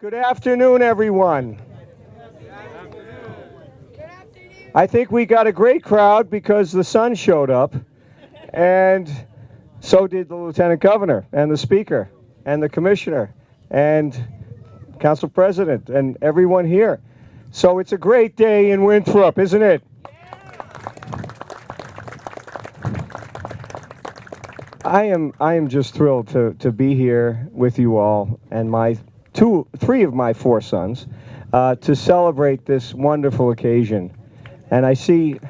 Good afternoon, everyone. I think we got a great crowd because the sun showed up, and so did the Lieutenant Governor and the Speaker and the Commissioner and Council President and everyone here. So it's a great day in Winthrop, isn't it? I am just thrilled to be here with you all and three of my four sons to celebrate this wonderful occasion. And I see,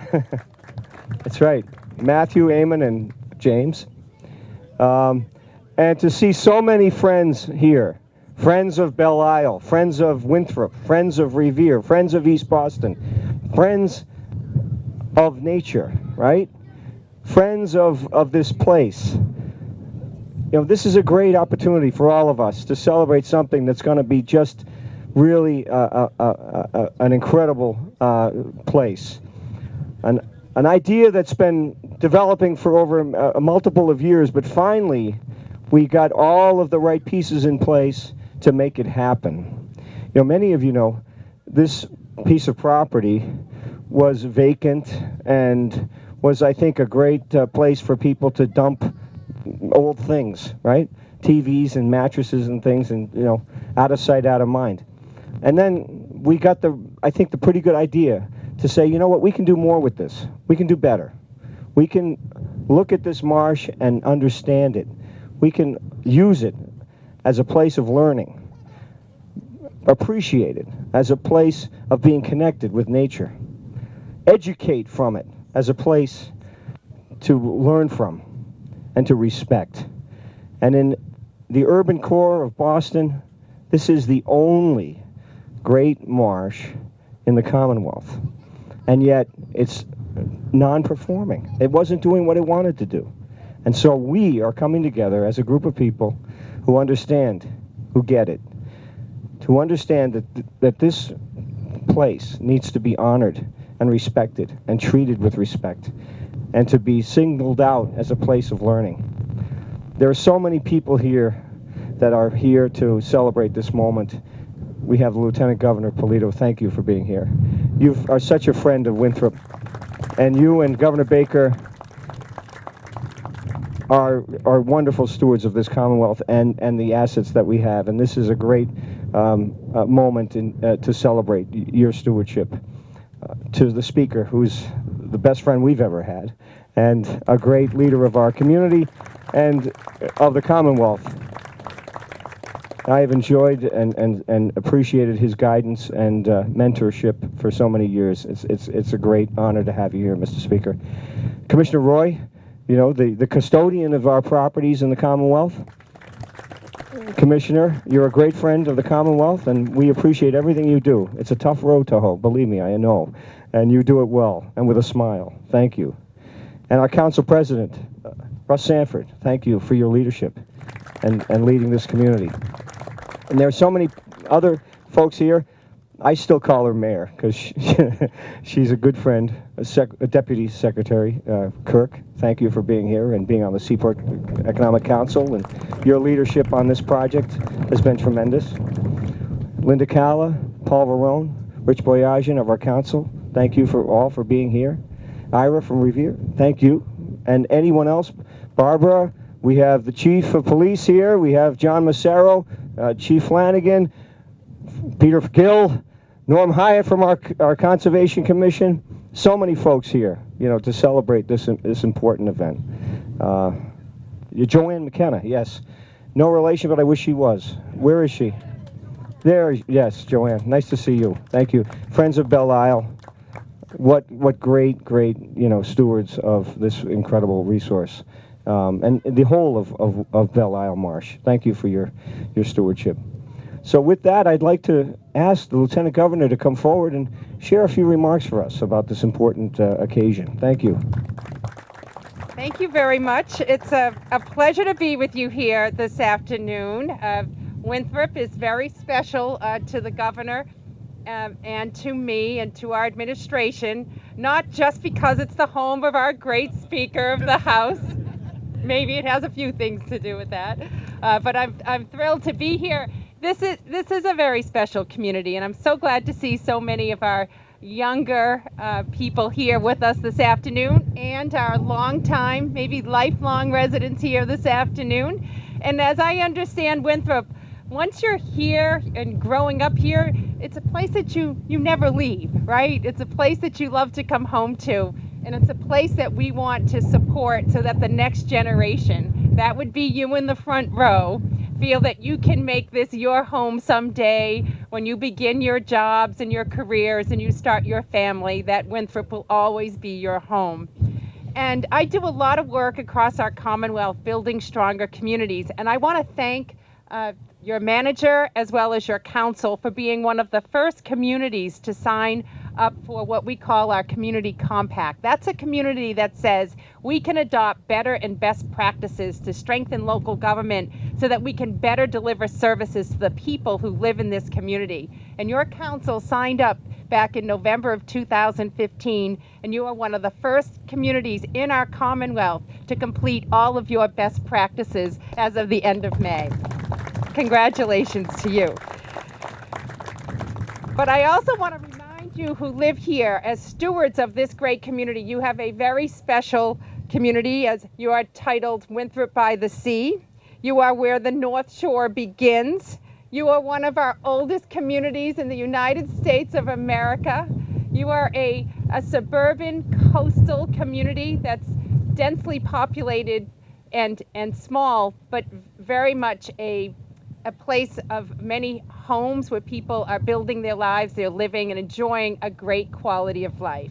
that's right, Matthew, Eamon, and James. And to see so many friends here, friends of Belle Isle, friends of Winthrop, friends of Revere, friends of East Boston, friends of nature, right? Friends of this place. You know, this is a great opportunity for all of us to celebrate something that's going to be just really an incredible place. An idea that's been developing for over a multiple of years, but finally we got all of the right pieces in place to make it happen. You know, many of you know this piece of property was vacant and was, I think, a great place for people to dump old things, right? TVs and mattresses and things, and, you know, out of sight, out of mind. And then we got I think, the pretty good idea to say, you know what, we can do more with this. We can do better. We can look at this marsh and understand it. We can use it as a place of learning, appreciate it as a place of being connected with nature, educate from it as a place to learn from and to respect. And in the urban core of Boston, this is the only great marsh in the Commonwealth. And yet it's non-performing. It wasn't doing what it wanted to do. And so we are coming together as a group of people who understand, who get it, to understand that this place needs to be honored and respected and treated with respect, and to be singled out as a place of learning. There are so many people here that are here to celebrate this moment. We have Lieutenant Governor Polito. Thank you for being here. You are such a friend of Winthrop, and you and Governor Baker are wonderful stewards of this Commonwealth and the assets that we have. And this is a great moment to celebrate your stewardship. To the Speaker, who's the best friend we've ever had, and a great leader of our community and of the Commonwealth. I have enjoyed and appreciated his guidance and mentorship for so many years. It's a great honor to have you here, Mr. Speaker. Commissioner Roy, you know, the custodian of our properties in the Commonwealth. Commissioner, you're a great friend of the Commonwealth, and we appreciate everything you do. It's a tough road to hoe, believe me, I know. And you do it well, and with a smile. Thank you. And our Council President, Russ Sanford, thank you for your leadership and leading this community. And there are so many other folks here. I still call her Mayor, because she's a good friend. A Deputy Secretary, Kirk, thank you for being here and being on the Seaport Economic Council, and your leadership on this project has been tremendous. Linda Calla, Paul Varone, Rich Boyajian of our council, thank you for being here. Ira from Revere, thank you. And anyone else, Barbara, we have the Chief of Police here, we have John Massaro, Chief Flanagan, Peter Gill, Norm Hyatt from our Conservation Commission. So many folks here, you know, to celebrate this important event. Joanne McKenna, yes. No relation, but I wish she was. Where is she? There, yes, Joanne. Nice to see you. Thank you. Friends of Belle Isle. What great, you know, stewards of this incredible resource. And the whole of Belle Isle Marsh. Thank you for your stewardship. So with that, I'd like to ask the Lieutenant Governor to come forward and share a few remarks for us about this important occasion. Thank you. Thank you very much. It's a pleasure to be with you here this afternoon. Winthrop is very special to the Governor and to me and to our administration, not just because it's the home of our great Speaker of the House. Maybe it has a few things to do with that, but I'm thrilled to be here. This is a very special community, and I'm so glad to see so many of our younger people here with us this afternoon, and our longtime, maybe lifelong residents here this afternoon. And as I understand Winthrop, once you're here and growing up here, it's a place that you never leave, right? It's a place that you love to come home to, and it's a place that we want to support so that the next generation, that would be you in the front row, feel that you can make this your home someday when you begin your jobs and your careers and you start your family, that Winthrop will always be your home. And I do a lot of work across our Commonwealth building stronger communities, and I want to thank your manager as well as your council for being one of the first communities to sign up for what we call our community compact. That's a community that says we can adopt better and best practices to strengthen local government so that we can better deliver services to the people who live in this community. And your council signed up back in November of 2015, and you are one of the first communities in our Commonwealth to complete all of your best practices as of the end of May. Congratulations to you. But I also want to remind you who live here, as stewards of this great community, you have a very special community, as you are titled Winthrop by the Sea. You are where the North Shore begins. You are one of our oldest communities in the United States of America. You are a suburban coastal community that's densely populated and small, but very much a place of many homes where people are building their lives, they're living and enjoying a great quality of life.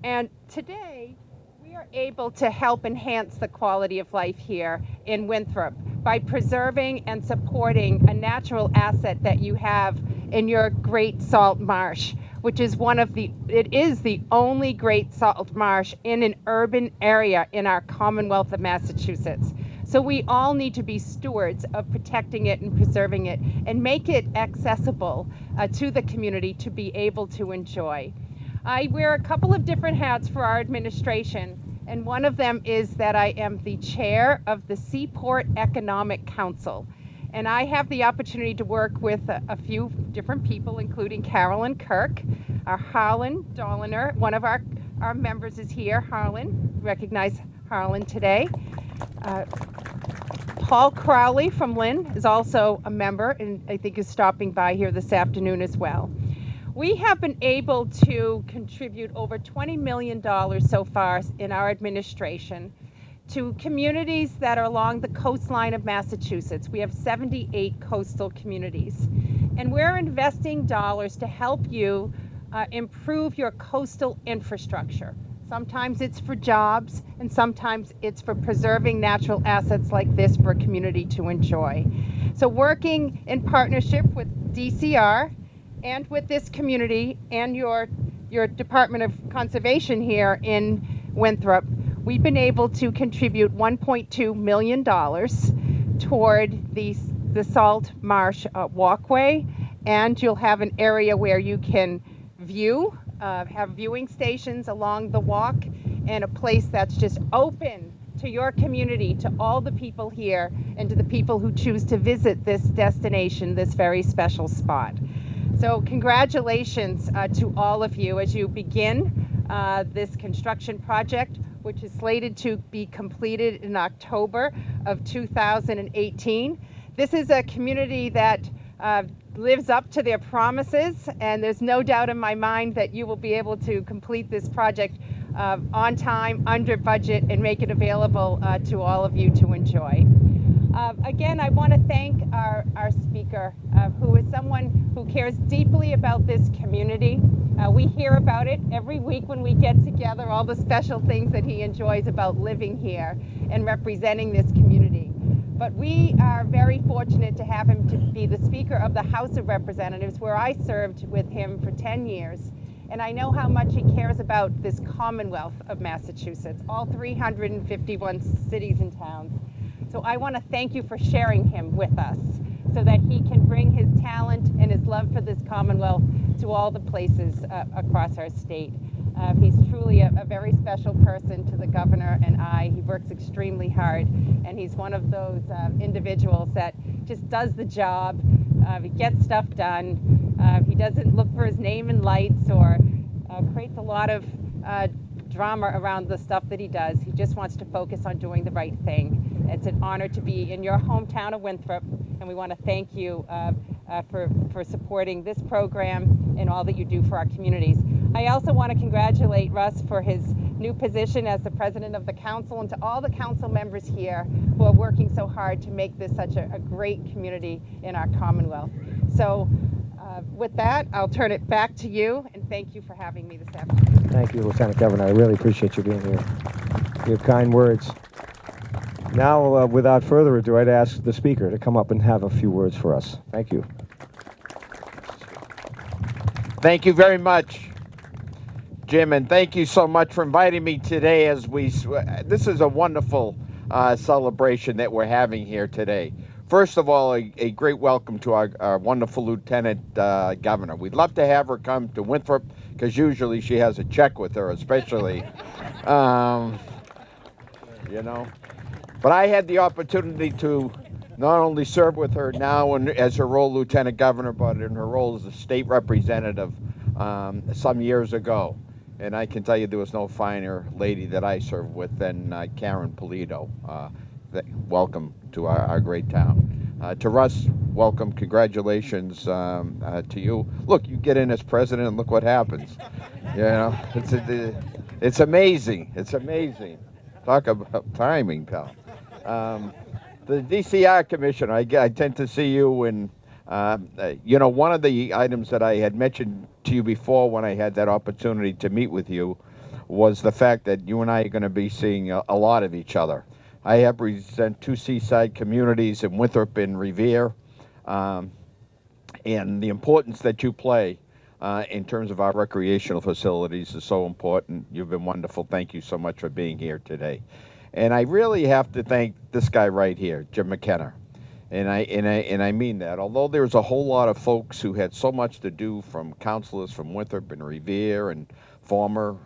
And today, we are able to help enhance the quality of life here in Winthrop by preserving and supporting a natural asset that you have in your Great Salt Marsh, which is it is the only Great Salt Marsh in an urban area in our Commonwealth of Massachusetts. So we all need to be stewards of protecting it and preserving it and make it accessible to the community to be able to enjoy. I wear a couple of different hats for our administration, and one of them is that I am the chair of the Seaport Economic Council. And I have the opportunity to work with a few different people, including Carolyn Kirk, Harlan Dolliner. One of our members is here, Harlan. Recognize Harlan today. Paul Crowley from Lynn is also a member, and I think is stopping by here this afternoon as well. We have been able to contribute over $20 million so far in our administration to communities that are along the coastline of Massachusetts. We have 78 coastal communities, and we're investing dollars to help you improve your coastal infrastructure. Sometimes it's for jobs, and sometimes it's for preserving natural assets like this for a community to enjoy. So working in partnership with DCR and with this community and your Department of Conservation here in Winthrop, we've been able to contribute $1.2 million toward the Salt Marsh walkway, and you'll have an area where you can view, have viewing stations along the walk, and a place that's just open to your community, to all the people here, and to the people who choose to visit this destination, this very special spot. So congratulations to all of you as you begin this construction project, which is slated to be completed in October of 2018. This is a community that lives up to their promises, and there's no doubt in my mind that you will be able to complete this project on time, under budget, and make it available to all of you to enjoy. Again, I want to thank our speaker, who is someone who cares deeply about this community. We hear about it every week when we get together, all the special things that he enjoys about living here and representing this community. But we are very fortunate to have him to be the Speaker of the House of Representatives, where I served with him for 10 years. And I know how much he cares about this Commonwealth of Massachusetts, all 351 cities and towns. So I want to thank you for sharing him with us so that he can bring his talent and his love for this Commonwealth to all the places across our state. He's truly a very special person to the governor and I. He works extremely hard, and he's one of those individuals that just does the job He gets stuff done. He doesn't look for his name in lights or creates a lot of drama around the stuff that he does. He just wants to focus on doing the right thing. It's an honor to be in your hometown of Winthrop, and we want to thank you for supporting this program and all that you do for our communities. I also want to congratulate Russ for his new position as the president of the council, and to all the council members here who are working so hard to make this such a great community in our Commonwealth. So with that, I'll turn it back to you, and thank you for having me this afternoon. Thank you, Lieutenant Governor. I really appreciate you being here. Your kind words. Now, without further ado, I'd ask the speaker to come up and have a few words for us. Thank you. Thank you very much, Jim, and thank you so much for inviting me today. This is a wonderful celebration that we're having here today. First of all, a great welcome to our wonderful Lieutenant Governor. We'd love to have her come to Winthrop, because usually she has a check with her, especially, you know. But I had the opportunity to not only serve with her now as her role Lieutenant Governor, but in her role as a state representative some years ago. And I can tell you there was no finer lady that I served with than Karyn Polito. Welcome to our great town. To Russ, welcome, congratulations to you. Look, you get in as president and look what happens. You know, it's amazing, it's amazing. Talk about timing, pal. The DCR Commissioner, I tend to see you in, you know, one of the items that I had mentioned to you before when I had that opportunity to meet with you was the fact that you and I are going to be seeing a lot of each other. I represent two seaside communities in Winthrop and Revere, and the importance that you play in terms of our recreational facilities is so important. You've been wonderful. Thank you so much for being here today. And I really have to thank this guy right here, Jim McKenna. And I mean that. Although there's a whole lot of folks who had so much to do, from counselors from Winthrop and Revere and former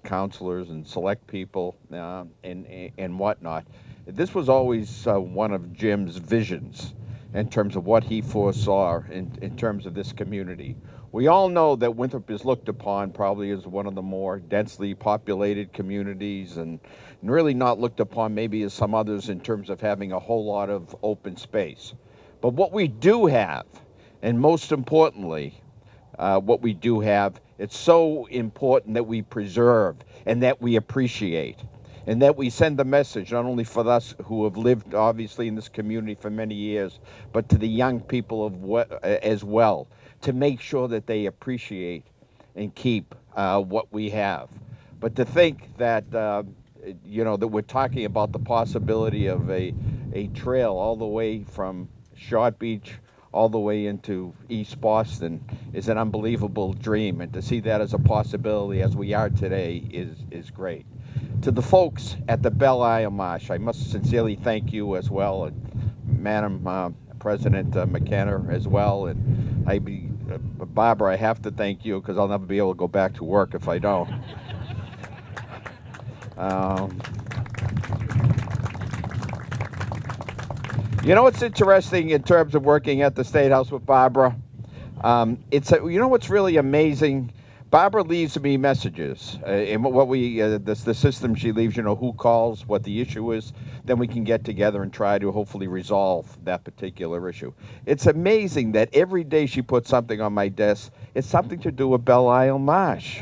counselors and select people and whatnot, this was always one of Jim's visions in terms of what he foresaw in terms of this community. We all know that Winthrop is looked upon probably as one of the more densely populated communities, and really not looked upon maybe as some others in terms of having a whole lot of open space. But what we do have, and most importantly, what we do have, it's so important that we preserve and that we appreciate, and that we send the message not only for us who have lived obviously in this community for many years, but to the young people as well, to make sure that they appreciate and keep what we have. But to think that you know, that we're talking about the possibility of a trail all the way from Short Beach all the way into East Boston is an unbelievable dream, and to see that as a possibility as we are today is great. To the folks at the Belle Isle Marsh, I must sincerely thank you as well, and Madam President McKenna as well, and Barbara, I have to thank you because I'll never be able to go back to work if I don't. You know what's interesting in terms of working at the State House with Barbara? You know what's really amazing? Barbara leaves me messages, and what the system she leaves, you know, who calls, what the issue is, then we can get together and try to hopefully resolve that particular issue. It's amazing that every day she puts something on my desk, it's something to do with Belle Isle Marsh.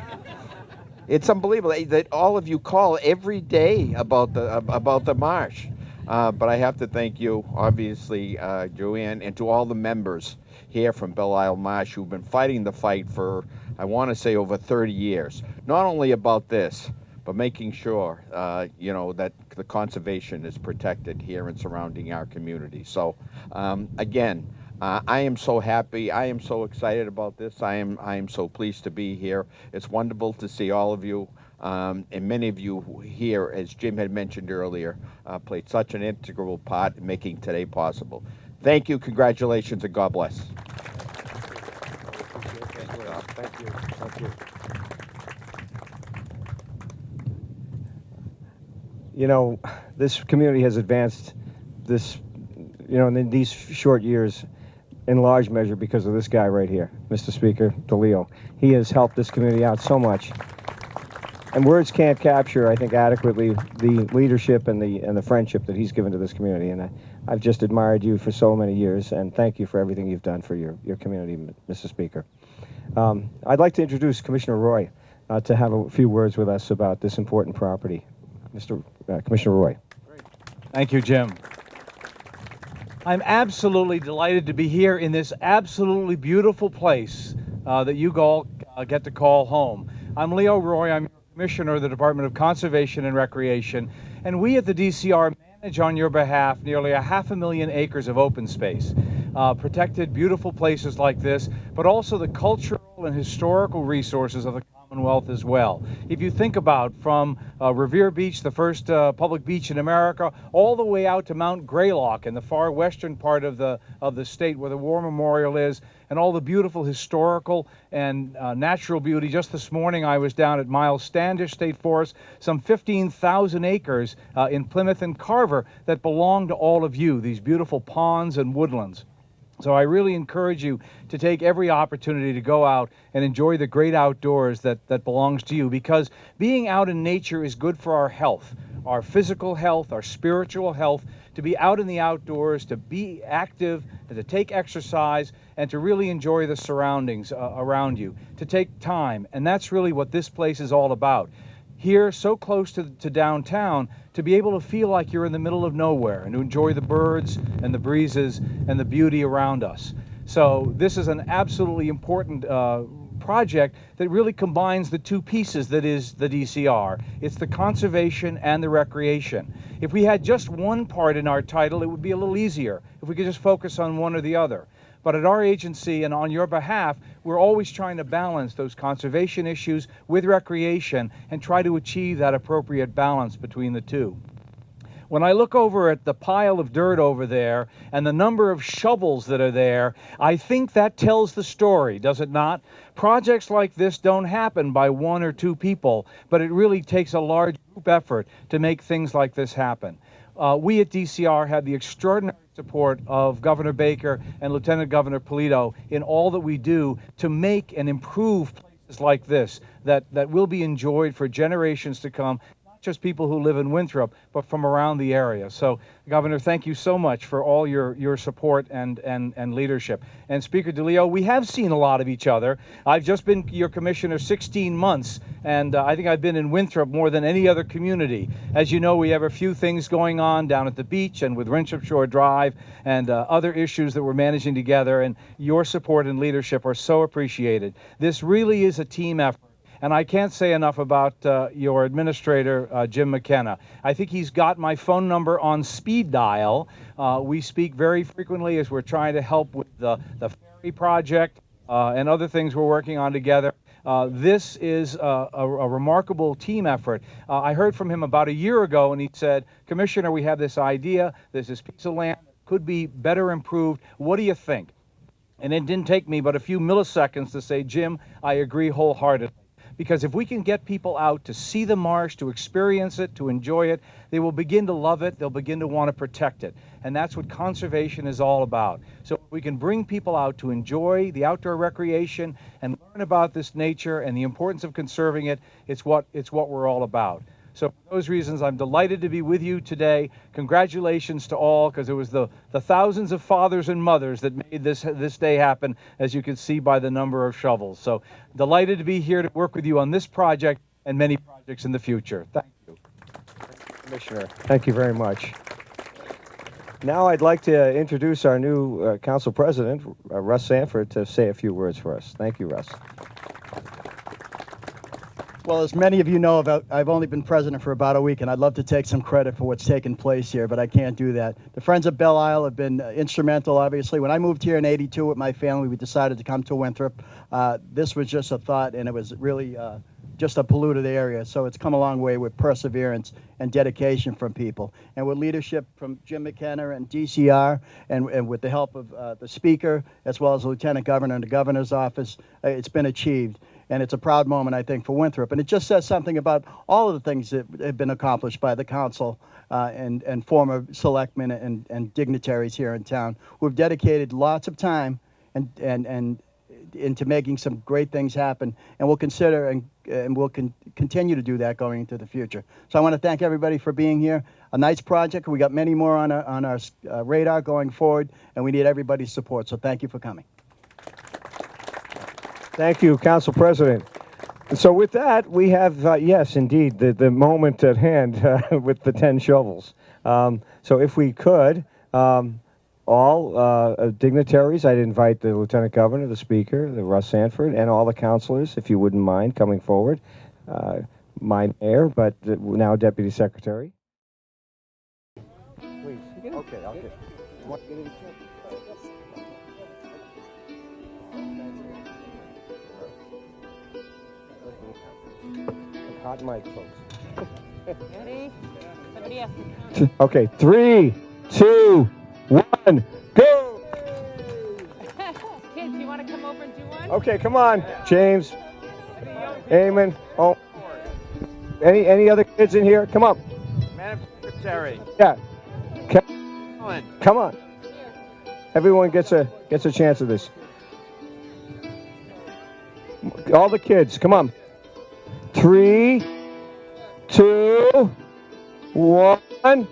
It's unbelievable that all of you call every day about the marsh. But I have to thank you, obviously, Joanne, and to all the members here from Belle Isle Marsh who've been fighting the fight for, I want to say, over 30 years. Not only about this, but making sure, you know, that the conservation is protected here and surrounding our community. So, again, I am so happy. I am so excited about this. I am so pleased to be here. It's wonderful to see all of you. And many of you here, as Jim had mentioned earlier, played such an integral part in making today possible. Thank you, congratulations, and God bless. Thank you. Thank you. You know, this community has advanced this, you know, in these short years in large measure because of this guy right here, Mr. Speaker, DeLeo. He has helped this community out so much. And words can't capture, I think, adequately the leadership and the friendship that he's given to this community. And I've just admired you for so many years, and thank you for everything you've done for your community, Mr. Speaker. I'd like to introduce Commissioner Roy to have a few words with us about this important property. Commissioner Roy. Great. Thank you, Jim. I'm absolutely delighted to be here in this absolutely beautiful place that you all get to call home. I'm Leo Roy. I'm Commissioner of the Department of Conservation and Recreation, and we at the DCR manage on your behalf nearly 500,000 acres of open space, protected beautiful places like this, but also the cultural and historical resources of the Commonwealth as well. If you think about from Revere Beach, the first public beach in America, all the way out to Mount Greylock in the far western part of the state where the War Memorial is, and all the beautiful historical and natural beauty. Just this morning I was down at Miles Standish State Forest, some 15,000 acres in Plymouth and Carver that belong to all of you, these beautiful ponds and woodlands. So I really encourage you to take every opportunity to go out and enjoy the great outdoors that belongs to you, because being out in nature is good for our health, our physical health, our spiritual health. To be out in the outdoors, to be active, and to take exercise, and to really enjoy the surroundings around you, to take time. And that's really what this place is all about. Here, so close to downtown, to be able to feel like you're in the middle of nowhere and to enjoy the birds and the breezes and the beauty around us. So this is an absolutely important project that really combines the two pieces that is the DCR. It's the conservation and the recreation. If we had just one part in our title, it would be a little easier if we could just focus on one or the other. But at our agency and on your behalf, we're always trying to balance those conservation issues with recreation and try to achieve that appropriate balance between the two. When I look over at the pile of dirt over there and the number of shovels that are there, I think that tells the story, does it not? Projects like this don't happen by one or two people, but it really takes a large group effort to make things like this happen. We at DCR have the extraordinary support of Governor Baker and Lieutenant Governor Polito in all that we do to make and improve places like this that will be enjoyed for generations to come. Just people who live in Winthrop, but from around the area. So, Governor, thank you so much for all your support and leadership. And Speaker DeLeo, we have seen a lot of each other. I've just been your commissioner 16 months, and I think I've been in Winthrop more than any other community. As you know, we have a few things going on down at the beach and with Winthrop Shore Drive and other issues that we're managing together, and your support and leadership are so appreciated. This really is a team effort. And I can't say enough about your administrator, Jim McKenna. I think he's got my phone number on speed dial. We speak very frequently as we're trying to help with the ferry project and other things we're working on together. This is a remarkable team effort. I heard from him about a year ago, and he said, Commissioner, we have this idea. There's this piece of land that could be better improved. What do you think? And it didn't take me but a few milliseconds to say, Jim, I agree wholeheartedly. Because if we can get people out to see the marsh, to experience it, to enjoy it, they will begin to love it, they'll begin to want to protect it. And that's what conservation is all about. So if we can bring people out to enjoy the outdoor recreation and learn about this nature and the importance of conserving it, it's what we're all about. So for those reasons, I'm delighted to be with you today. Congratulations to all, because it was the thousands of fathers and mothers that made this day happen, as you can see by the number of shovels. So delighted to be here to work with you on this project and many projects in the future. Thank you. Commissioner, thank you very much. Now I'd like to introduce our new Council President, Russ Sanford, to say a few words for us. Thank you, Russ. Well, as many of you know, I've only been president for about a week, and I'd love to take some credit for what's taken place here, but I can't do that. The Friends of Belle Isle have been instrumental, obviously. When I moved here in '82 with my family, we decided to come to Winthrop. This was just a thought, and it was really just a polluted area. So it's come a long way with perseverance and dedication from people. And with leadership from Jim McKenna and DCR, and with the help of the Speaker, as well as the Lieutenant Governor and the Governor's office, it's been achieved. And it's a proud moment, I think, for Winthrop. And it just says something about all of the things that have been accomplished by the council and former selectmen and dignitaries here in town who have dedicated lots of time and into making some great things happen. And we'll consider and we'll continue to do that going into the future. So I want to thank everybody for being here. A nice project. We got many more on our radar going forward, and we need everybody's support. So thank you for coming. Thank you, Council President. So with that, we have, yes, indeed, the moment at hand with the 10 shovels. So if we could, all dignitaries, I'd invite the Lieutenant Governor, the Speaker, the Russ Sanford, and all the councilors, if you wouldn't mind coming forward. My mayor, but now Deputy Secretary. Please. Okay, I'll get. Hot mic, folks. Ready? Somebody has to count. Okay, 3, 2, 1, go! Kids, you want to come over and do one? Okay, come on, James, Eamon. Oh, any other kids in here? Come on. Madam Secretary. Yeah. Come on. Everyone gets a chance of this. All the kids, come on. 3, 2, 1.